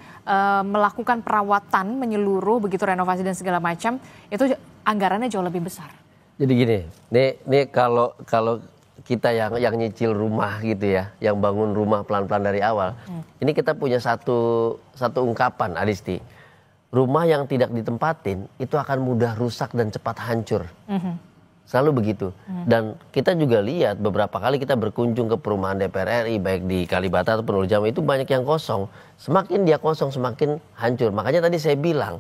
melakukan perawatan menyeluruh begitu, renovasi dan segala macam, itu anggarannya jauh lebih besar. Jadi gini, nih kalau kita yang nyicil rumah gitu ya, yang bangun rumah pelan-pelan dari awal, ini kita punya satu ungkapan, Adisti. Rumah yang tidak ditempatin itu akan mudah rusak dan cepat hancur. Selalu begitu. Dan kita juga lihat beberapa kali kita berkunjung ke perumahan DPR RI, baik di Kalibata atau Nurul Jamil, itu banyak yang kosong. Semakin dia kosong, semakin hancur. Makanya tadi saya bilang,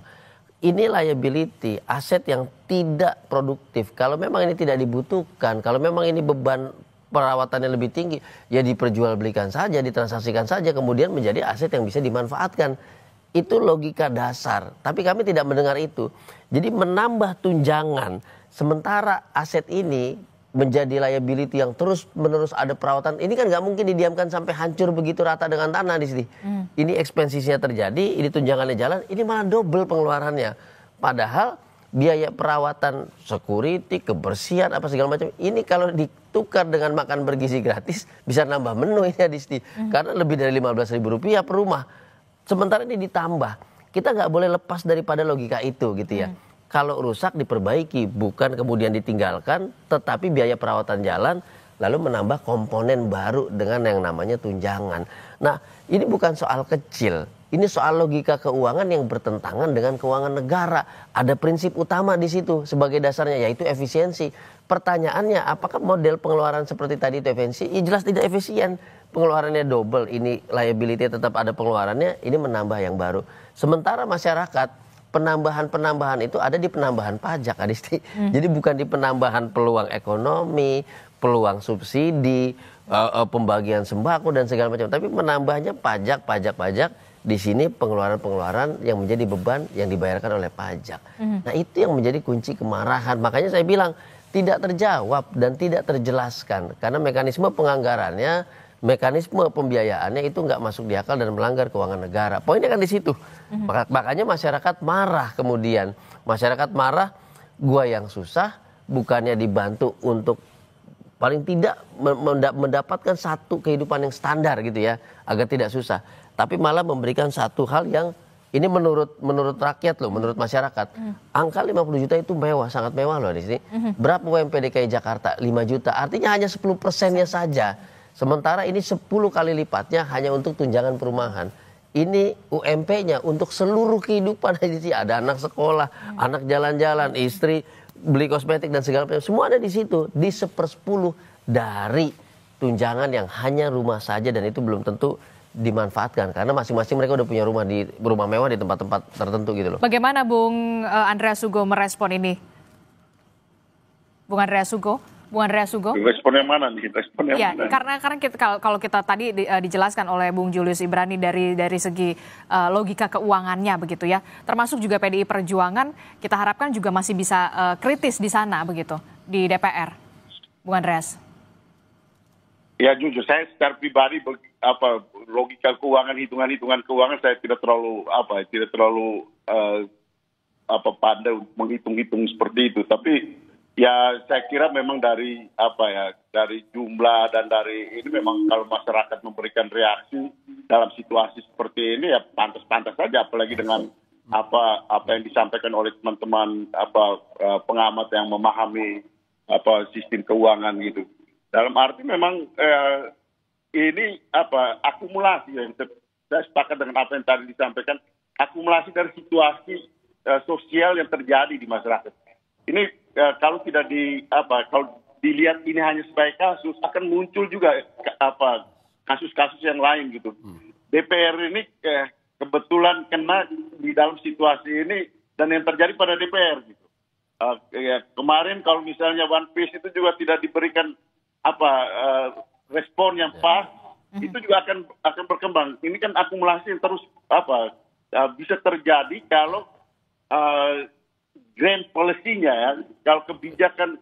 ini liability, aset yang tidak produktif. Kalau memang ini tidak dibutuhkan, kalau memang ini beban perawatannya lebih tinggi, ya diperjualbelikan saja, ditransaksikan saja, kemudian menjadi aset yang bisa dimanfaatkan. Itu logika dasar. Tapi kami tidak mendengar itu. Jadi menambah tunjangan, sementara aset ini menjadi liability yang terus-menerus ada perawatan. Ini kan nggak mungkin didiamkan sampai hancur begitu rata dengan tanah di sini. Ini ekspansinya terjadi, ini tunjangannya jalan, ini malah double pengeluarannya. Padahal biaya perawatan, security, kebersihan, apa segala macam. Ini kalau ditukar dengan makan bergizi gratis, bisa nambah menu ini di sini. Karena lebih dari Rp15.000 per rumah. Sementara ini ditambah. Kita nggak boleh lepas daripada logika itu gitu ya. Kalau rusak diperbaiki, bukan kemudian ditinggalkan, tetapi biaya perawatan jalan, lalu menambah komponen baru dengan yang namanya tunjangan. Nah, ini bukan soal kecil. Ini soal logika keuangan yang bertentangan dengan keuangan negara. Ada prinsip utama di situ sebagai dasarnya, yaitu efisiensi. Pertanyaannya, apakah model pengeluaran seperti tadi itu efisiensi? Ya jelas tidak efisien. Pengeluarannya double, ini liability tetap ada pengeluarannya, ini menambah yang baru. Sementara masyarakat, penambahan-penambahan itu ada di penambahan pajak, Adisti. Jadi bukan di penambahan peluang ekonomi, peluang subsidi, pembagian sembako dan segala macam. Tapi menambahnya pajak. Di sini pengeluaran-pengeluaran yang menjadi beban yang dibayarkan oleh pajak. Nah itu yang menjadi kunci kemarahan. Makanya saya bilang tidak terjawab dan tidak terjelaskan. Karena mekanisme penganggarannya, mekanisme pembiayaannya itu nggak masuk di akal dan melanggar keuangan negara. Poinnya kan di situ. Makanya masyarakat marah kemudian. Masyarakat marah, gua yang susah, bukannya dibantu untuk paling tidak mendapatkan satu kehidupan yang standar gitu ya, agar tidak susah. Tapi malah memberikan satu hal yang ini menurut rakyat loh, menurut masyarakat. Angka 50 juta itu mewah, sangat mewah loh di sini. Berapa UMP DKI Jakarta? 5 juta. Artinya hanya 10%-nya saja. Sementara ini 10 kali lipatnya hanya untuk tunjangan perumahan. Ini UMP-nya untuk seluruh kehidupan. Ada anak sekolah, anak jalan-jalan, istri beli kosmetik dan segala macam. Semua ada di situ. Di 1/10 dari tunjangan yang hanya rumah saja, dan itu belum tentu dimanfaatkan. Karena masing-masing mereka udah punya rumah mewah di tempat-tempat tertentu gitu loh. Bagaimana Bung Andreas Sugo merespon ini? Bung Andreas Sugo? Respon yang mana nih? Respon yang ya, mana? Karena kita, kalau kita tadi dijelaskan oleh Bung Julius Ibrani dari segi logika keuangannya begitu ya, termasuk juga PDI Perjuangan, kita harapkan juga masih bisa kritis di sana begitu di DPR, Bung Andreas. Ya jujur, saya secara pribadi logika keuangan, hitungan keuangan saya tidak terlalu pandai menghitung-hitung seperti itu. Tapi ya saya kira memang dari jumlah dan dari ini memang kalau masyarakat memberikan reaksi dalam situasi seperti ini ya pantas-pantas saja, apalagi dengan apa yang disampaikan oleh teman-teman pengamat yang memahami sistem keuangan gitu. Dalam arti memang ini akumulasi, yang saya sepakat dengan apa yang tadi disampaikan, akumulasi dari situasi sosial yang terjadi di masyarakat. Ini kalau tidak kalau dilihat ini hanya sebagai kasus, akan muncul juga kasus-kasus yang lain gitu. DPR ini kebetulan kena di dalam situasi ini dan yang terjadi pada DPR gitu. Kemarin kalau misalnya One Piece itu juga tidak diberikan respon yang pas, itu juga akan berkembang. Ini kan akumulasi yang terus bisa terjadi kalau grand policy-nya ya, kalau kebijakan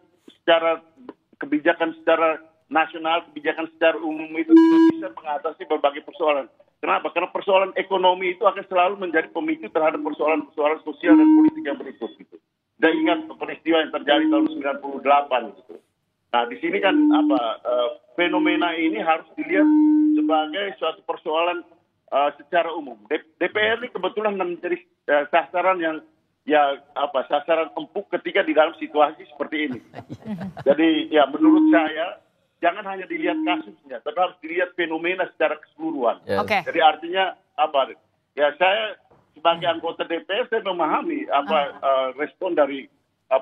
secara nasional, kebijakan secara umum itu tidak bisa mengatasi berbagai persoalan. Kenapa? Karena persoalan ekonomi itu akan selalu menjadi pemicu terhadap persoalan-persoalan sosial dan politik yang berikut gitu. Dan ingat peristiwa yang terjadi tahun 98 gitu. Nah, di sini kan fenomena ini harus dilihat sebagai suatu persoalan secara umum. DPR ini kebetulan menjadi sasaran yang sasaran empuk ketika di dalam situasi seperti ini. Jadi ya menurut saya jangan hanya dilihat kasusnya, tapi harus dilihat fenomena secara keseluruhan. Okay. Jadi artinya ya saya sebagai anggota DPR saya memahami respon dari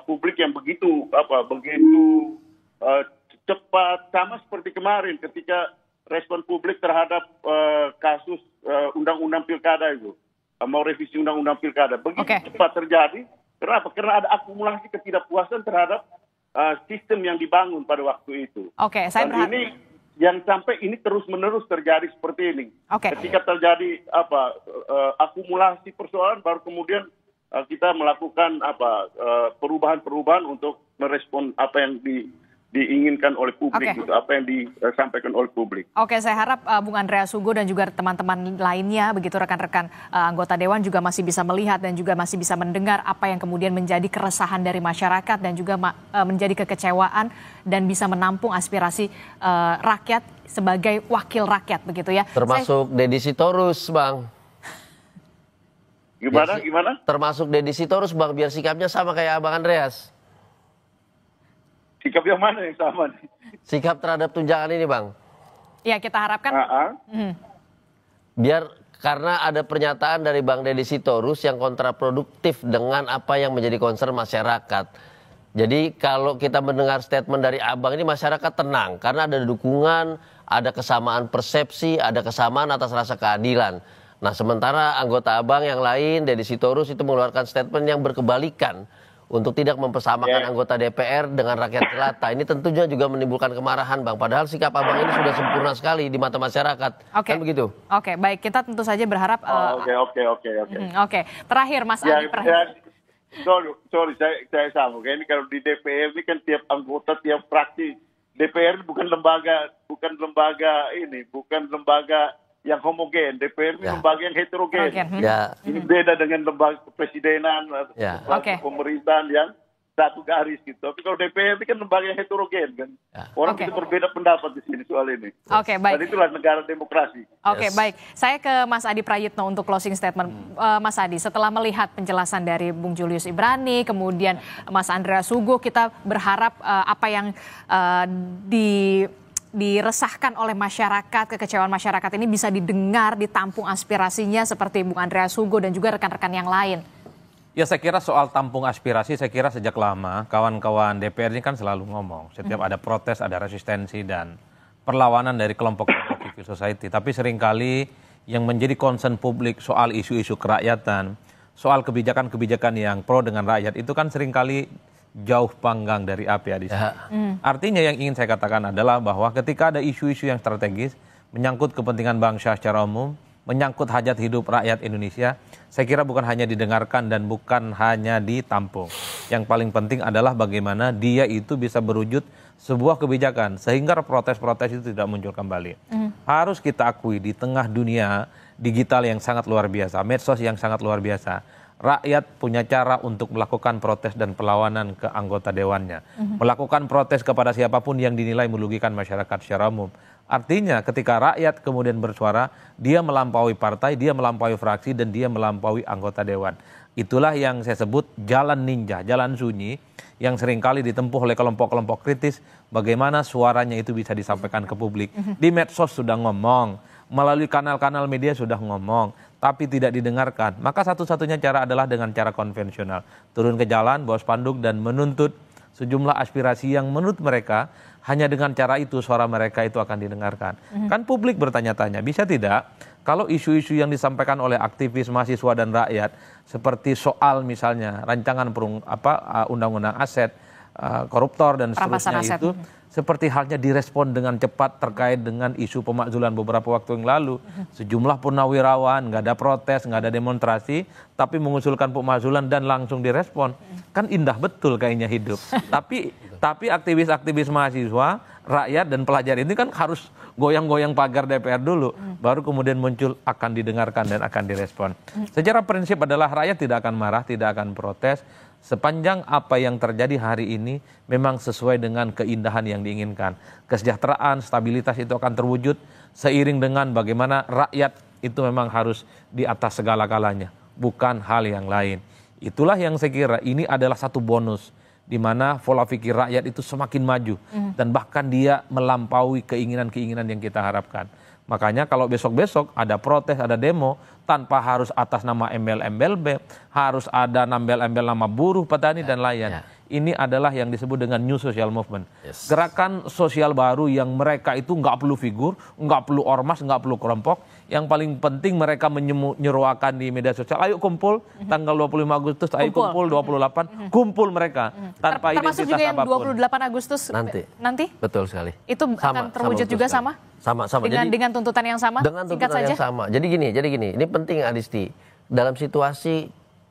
publik yang begitu cepat, sama seperti kemarin ketika respon publik terhadap kasus undang-undang pilkada itu, mau revisi undang-undang pilkada, begitu cepat terjadi. Kenapa? Karena ada akumulasi ketidakpuasan terhadap sistem yang dibangun pada waktu itu. Saya Dan ini yang sampai ini terus-menerus terjadi seperti ini. Ketika terjadi akumulasi persoalan, baru kemudian kita melakukan perubahan-perubahan untuk merespon apa yang diinginkan oleh publik, gitu, apa yang disampaikan oleh publik. Saya harap Bung Andreas Hugo dan juga teman-teman lainnya, begitu rekan-rekan anggota Dewan juga masih bisa melihat dan juga masih bisa mendengar apa yang kemudian menjadi keresahan dari masyarakat dan juga menjadi kekecewaan dan bisa menampung aspirasi rakyat sebagai wakil rakyat, begitu ya. Termasuk Deddy Sitorus, Bang. Gimana? Termasuk Deddy Sitorus, Bang, biar sikapnya sama kayak Abang Andreas. Sikap yang mana yang sama nih? Sikap terhadap tunjangan ini, Bang. Ya, kita harapkan. Biar karena ada pernyataan dari Bang Deddy Sitorus yang kontraproduktif dengan apa yang menjadi concern masyarakat. Jadi kalau kita mendengar statement dari Abang ini, masyarakat tenang karena ada dukungan, ada kesamaan persepsi, ada kesamaan atas rasa keadilan. Nah, sementara anggota Abang yang lain, Deddy Sitorus, itu mengeluarkan statement yang berkebalikan untuk tidak mempersamakan anggota DPR dengan rakyat jelata. Ini tentunya juga menimbulkan kemarahan, Bang. Padahal sikap Abang ini sudah sempurna sekali di mata masyarakat. Kan begitu? Baik. Kita tentu saja berharap... Terakhir, Mas Adi. Sorry, saya sambung. Ini kalau di DPR ini kan tiap anggota, tiap fraksi. DPR bukan lembaga yang homogen. DPR ini lembaga yang heterogen. Ini beda dengan lembaga kepresidenan, lembaga pemerintahan yang satu garis gitu. Tapi kalau DPR ini kan lembaga yang heterogen kan. Orang bisa berbeda pendapat di sini soal ini. Baik. Dan itulah negara demokrasi. Baik. Saya ke Mas Adi Prayitno untuk closing statement. Mas Adi, setelah melihat penjelasan dari Bung Julius Ibrani, kemudian Mas Andreas Hugo, kita berharap apa yang diresahkan oleh masyarakat, kekecewaan masyarakat ini bisa didengar, ditampung aspirasinya seperti Bung Andreas Hugo dan juga rekan-rekan yang lain. Ya, saya kira soal tampung aspirasi, saya kira sejak lama kawan-kawan DPR ini kan selalu ngomong. Setiap ada protes, ada resistensi dan perlawanan dari kelompok-kelompok civil society. Tapi seringkali yang menjadi concern publik soal isu-isu kerakyatan, soal kebijakan-kebijakan yang pro dengan rakyat itu kan seringkali jauh panggang dari api di sini. Artinya yang ingin saya katakan adalah bahwa ketika ada isu-isu yang strategis, menyangkut kepentingan bangsa secara umum, menyangkut hajat hidup rakyat Indonesia, saya kira bukan hanya didengarkan dan bukan hanya ditampung. Yang paling penting adalah bagaimana dia itu bisa berwujud sebuah kebijakan sehingga protes-protes itu tidak muncul kembali. Harus kita akui di tengah dunia digital yang sangat luar biasa, medsos yang sangat luar biasa, rakyat punya cara untuk melakukan protes dan perlawanan ke anggota dewannya. Melakukan protes kepada siapapun yang dinilai merugikan masyarakat secara umum. Artinya ketika rakyat kemudian bersuara, dia melampaui partai, dia melampaui fraksi, dan dia melampaui anggota dewan. Itulah yang saya sebut jalan ninja, jalan sunyi yang seringkali ditempuh oleh kelompok-kelompok kritis. Bagaimana suaranya itu bisa disampaikan ke publik. Di medsos sudah ngomong, melalui kanal-kanal media sudah ngomong, tapi tidak didengarkan. Maka satu-satunya cara adalah dengan cara konvensional. Turun ke jalan, bawa spanduk dan menuntut sejumlah aspirasi yang menurut mereka hanya dengan cara itu suara mereka itu akan didengarkan. Kan publik bertanya-tanya, bisa tidak kalau isu-isu yang disampaikan oleh aktivis mahasiswa dan rakyat seperti soal misalnya rancangan undang-undang aset, koruptor dan seterusnya itu seperti halnya direspon dengan cepat terkait dengan isu pemakzulan beberapa waktu yang lalu. Sejumlah purnawirawan, nggak ada protes, nggak ada demonstrasi, tapi mengusulkan pemakzulan dan langsung direspon. Kan indah betul kayaknya hidup. Tapi aktivis-aktivis mahasiswa, rakyat dan pelajar ini kan harus goyang-goyang pagar DPR dulu. Baru kemudian muncul akan didengarkan dan akan direspon. Secara prinsip adalah rakyat tidak akan marah, tidak akan protes, sepanjang apa yang terjadi hari ini memang sesuai dengan keindahan yang diinginkan. Kesejahteraan, stabilitas itu akan terwujud seiring dengan bagaimana rakyat itu memang harus di atas segala-galanya, bukan hal yang lain. Itulah yang saya kira ini adalah satu bonus di mana pola pikir rakyat itu semakin maju dan bahkan dia melampaui keinginan-keinginan yang kita harapkan. Makanya kalau besok-besok ada protes, ada demo, tanpa harus atas nama embel-embel B, harus ada embel-embel nama buruh, petani, dan nelayan. ini adalah yang disebut dengan New Social Movement. Gerakan sosial baru yang mereka itu nggak perlu figur, nggak perlu ormas, nggak perlu kelompok. Yang paling penting mereka menyeruakan di media sosial, ayo kumpul tanggal 25 Agustus, ayo kumpul 28, kumpul mereka tanpa termasuk identitas juga yang apapun. 28 Agustus nanti? Betul sekali. Itu akan terwujud juga sama? Sama. Dengan tuntutan yang sama? Dengan tuntutan yang sama. Jadi gini, ini penting Adisti. Dalam situasi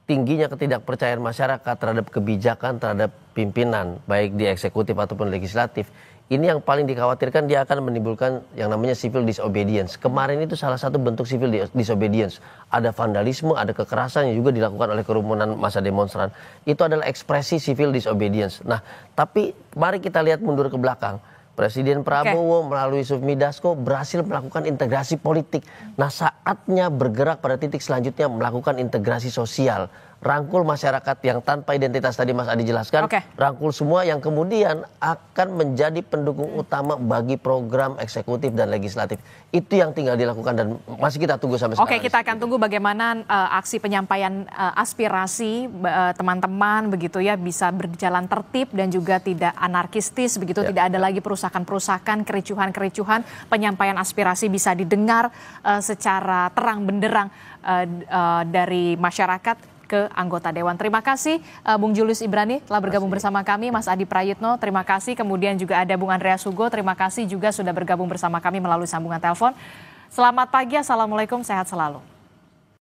tingginya ketidakpercayaan masyarakat terhadap kebijakan, terhadap pimpinan, baik di eksekutif ataupun legislatif, ini yang paling dikhawatirkan dia akan menimbulkan yang namanya civil disobedience. Kemarin itu salah satu bentuk civil disobedience. Ada vandalisme, ada kekerasan yang juga dilakukan oleh kerumunan massa demonstran. Itu adalah ekspresi civil disobedience. Nah, tapi mari kita lihat mundur ke belakang. Presiden Prabowo melalui Sufmi Dasko berhasil melakukan integrasi politik. Nah, saatnya bergerak pada titik selanjutnya melakukan integrasi sosial. Rangkul masyarakat yang tanpa identitas tadi Mas Adi jelaskan, rangkul semua yang kemudian akan menjadi pendukung utama bagi program eksekutif dan legislatif. Itu yang tinggal dilakukan dan masih kita tunggu sampai sekarang. Oke, kita akan tunggu bagaimana aksi penyampaian aspirasi teman-teman begitu ya bisa berjalan tertib dan juga tidak anarkistis begitu, tidak ada lagi perusakan-perusakan, kericuhan-kericuhan, penyampaian aspirasi bisa didengar secara terang benderang dari masyarakat ke anggota Dewan. Terima kasih Bung Julius Ibrani telah bergabung bersama kami, Mas Adi Prayitno, terima kasih. Kemudian juga ada Bung Andreas Hugo, terima kasih juga sudah bergabung bersama kami melalui sambungan telepon. Selamat pagi, Assalamualaikum, sehat selalu.